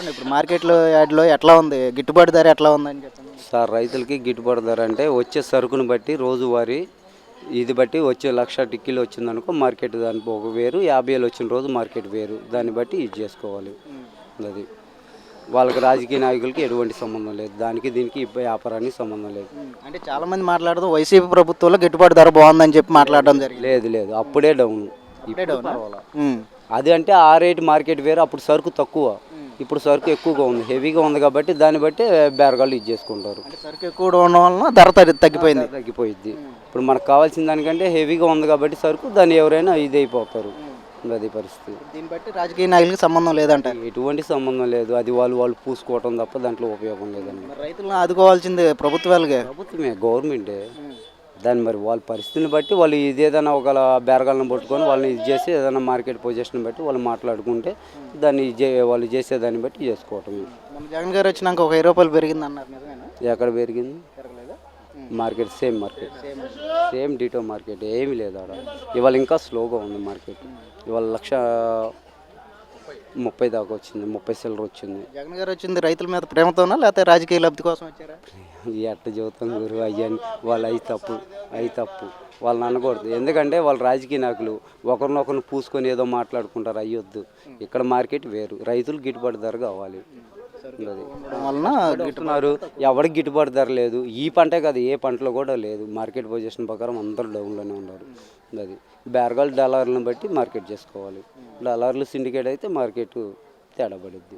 చెప్పండి ఇప్పుడు మార్కెట్లో యార్డ్లో ఎట్లా ఉంది గిట్టుబాటు ధర ఎట్లా ఉందని చెప్పండి. సార్ రైతులకి గిట్టుబాటు ధర అంటే వచ్చే సరుకును బట్టి రోజువారీ ఇది బట్టి వచ్చే 1,00,000 టిక్కీలు వచ్చిందనుకో మార్కెట్ దానికి ఒక వేరు, 50,000 వచ్చిన రోజు మార్కెట్ వేరు, దాన్ని బట్టి ఇది చేసుకోవాలి. అది వాళ్ళకి రాజకీయ నాయకులకి ఎటువంటి సంబంధం లేదు, దానికి దీనికి వ్యాపారానికి సంబంధం లేదు. అంటే చాలా మంది మాట్లాడుతూ వైసీపీ ప్రభుత్వంలో గిట్టుబాటు ధర బాగుందని చెప్పి మాట్లాడడం జరిగింది. లేదు లేదు, అప్పుడే డౌన్. ఇప్పుడే డౌనా? అది అంటే ఆ రేటు మార్కెట్ వేరు, అప్పుడు సరుకు తక్కువ, ఇప్పుడు సరుకు ఎక్కువగా ఉంది, హెవీగా ఉంది కాబట్టి దాన్ని బట్టి బేరగాళ్ళు ఇది చేసుకుంటారు. అంటే సరుకు ఎక్కువ ఉండడం వలన ధర తగ్గిపోయింది. తగ్గిపోయింది. ఇప్పుడు మనకు కావాల్సిన దానికంటే హెవీగా ఉంది కాబట్టి సరుకు దాన్ని ఎవరైనా ఇది అయిపోతారు. అది పరిస్థితి. దీన్ని బట్టి రాజకీయ నాయకులకి సంబంధం లేదంట. ఎటువంటి సంబంధం లేదు, అది వాళ్ళు పూసుకోవటం తప్ప దాంట్లో ఉపయోగం లేదండి. రైతులను ఆదుకోవాల్సింది ప్రభుత్వాలుగా. ప్రభుత్వమే, గవర్నమెంటే. దాన్ని మరి వాళ్ళ పరిస్థితిని బట్టి వాళ్ళు ఇది ఏదైనా ఒక బేరగాళ్ళని పట్టుకొని వాళ్ళని ఇది చేసి ఏదైనా మార్కెట్ పొజిషన్ బట్టి వాళ్ళు మాట్లాడుకుంటే దాన్ని వాళ్ళు చేసేదాన్ని బట్టి చేసుకోవటం. మన జగన్ గారు వచ్చినాక ఒక 20 రూపాయలు పెరిగింది అన్నారు, నిజమేనా? ఎక్కడ పెరిగింది? Market same market, same ditto market, ఏమీ లేదు ఆడ. ఇవాళ ఇంకా స్లోగా ఉంది మార్కెట్. ఇవాళ 1,30,000 దాకా వచ్చింది, 30 చిల్లర వచ్చింది. జగన్ గారు వచ్చింది రైతుల మీద ప్రేమతోనా లేకపోతే రాజకీయ లబ్ధి కోసం వచ్చారా? ఎట్ట చెబుతాం గురు అయ్యని, వాళ్ళు అయి తప్పు వాళ్ళని అనకూడదు. ఎందుకంటే వాళ్ళు రాజకీయ నాయకులు ఒకరినొకరిని పూసుకొని ఏదో మాట్లాడుకుంటారు, అయ్యొద్దు. ఇక్కడ మార్కెట్ వేరు, రైతులు గిట్టుబాటు ధర కావాలి. వలన గిట్టున్నారు, ఎవరికి గిట్టుబాటు ధర లేదు. ఈ పంటే కాదు, ఏ పంటలో కూడా లేదు. మార్కెట్ పొజిషన్ ప్రకారం అందరూ డౌన్లోనే ఉన్నారు. అది బేరగాళ్ళు డలార్లను బట్టి మార్కెట్ చేసుకోవాలి. డలార్లు సిండికేట్ అయితే మార్కెట్ తేడా పడుద్ది.